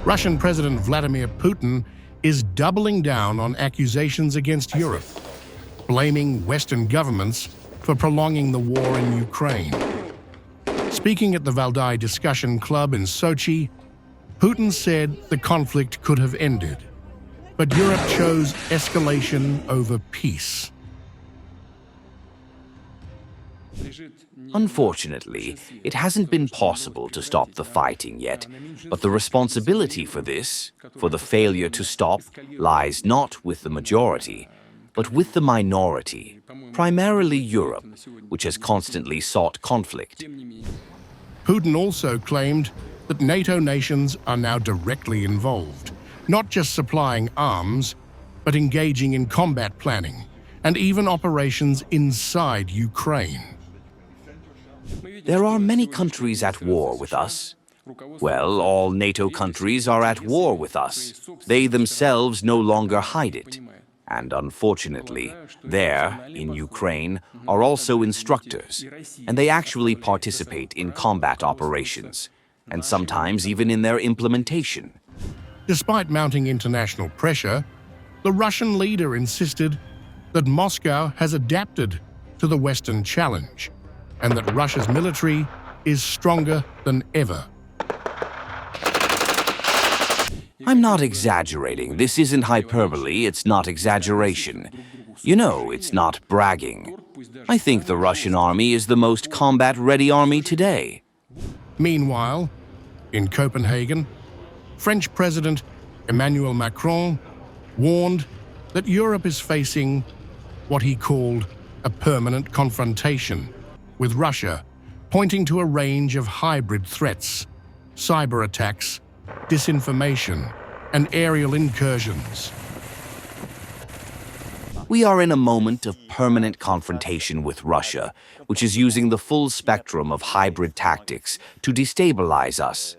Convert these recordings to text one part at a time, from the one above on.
Russian President Vladimir Putin is doubling down on accusations against Europe, blaming Western governments for prolonging the war in Ukraine. Speaking at the Valdai Discussion Club in Sochi, Putin said the conflict could have ended, but Europe chose escalation over peace. Unfortunately, it hasn't been possible to stop the fighting yet, but the responsibility for this, for the failure to stop, lies not with the majority, but with the minority, primarily Europe, which has constantly sought conflict. Putin also claimed that NATO nations are now directly involved, not just supplying arms, but engaging in combat planning and even operations inside Ukraine. There are many countries at war with us. Well, all NATO countries are at war with us. They themselves no longer hide it. And unfortunately, there, in Ukraine, are also instructors, and they actually participate in combat operations, and sometimes even in their implementation. Despite mounting international pressure, the Russian leader insisted that Moscow has adapted to the Western challenge, and that Russia's military is stronger than ever. I'm not exaggerating. This isn't hyperbole, it's not exaggeration. You know, it's not bragging. I think the Russian army is the most combat-ready army today. Meanwhile, in Copenhagen, French President Emmanuel Macron warned that Europe is facing what he called a permanent confrontation with Russia, pointing to a range of hybrid threats, cyber attacks, disinformation, and aerial incursions. We are in a moment of permanent confrontation with Russia, which is using the full spectrum of hybrid tactics to destabilize us.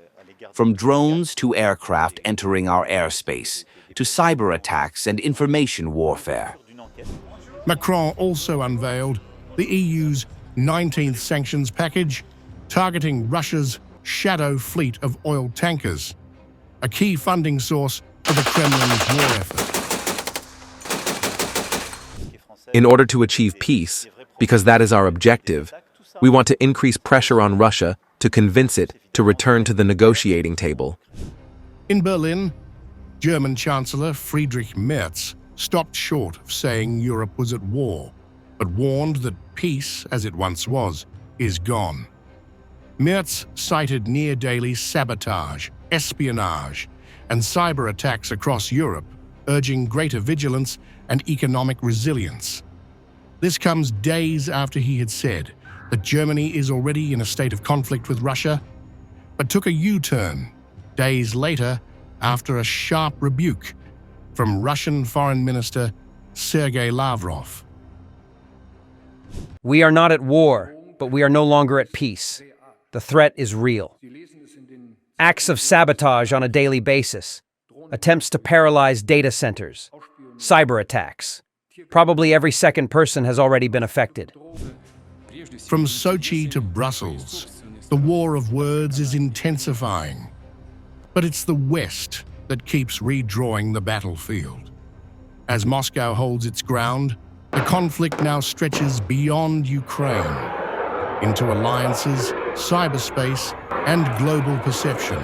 From drones to aircraft entering our airspace, to cyber attacks and information warfare. Macron also unveiled the EU's 19th sanctions package, targeting Russia's shadow fleet of oil tankers, a key funding source for the Kremlin's war effort. In order to achieve peace, because that is our objective, we want to increase pressure on Russia to convince it to return to the negotiating table. In Berlin, German Chancellor Friedrich Merz stopped short of saying Europe was at war, but warned that peace, as it once was, is gone. Merz cited near-daily sabotage, espionage, and cyber attacks across Europe, urging greater vigilance and economic resilience. This comes days after he had said that Germany is already in a state of conflict with Russia, but took a U-turn days later after a sharp rebuke from Russian Foreign Minister Sergei Lavrov. We are not at war, but we are no longer at peace. The threat is real. Acts of sabotage on a daily basis, attempts to paralyze data centers, cyber attacks. Probably every second person has already been affected. From Sochi to Brussels, the war of words is intensifying. But it's the West that keeps redrawing the battlefield. As Moscow holds its ground, the conflict now stretches beyond Ukraine into alliances, cyberspace, and global perception.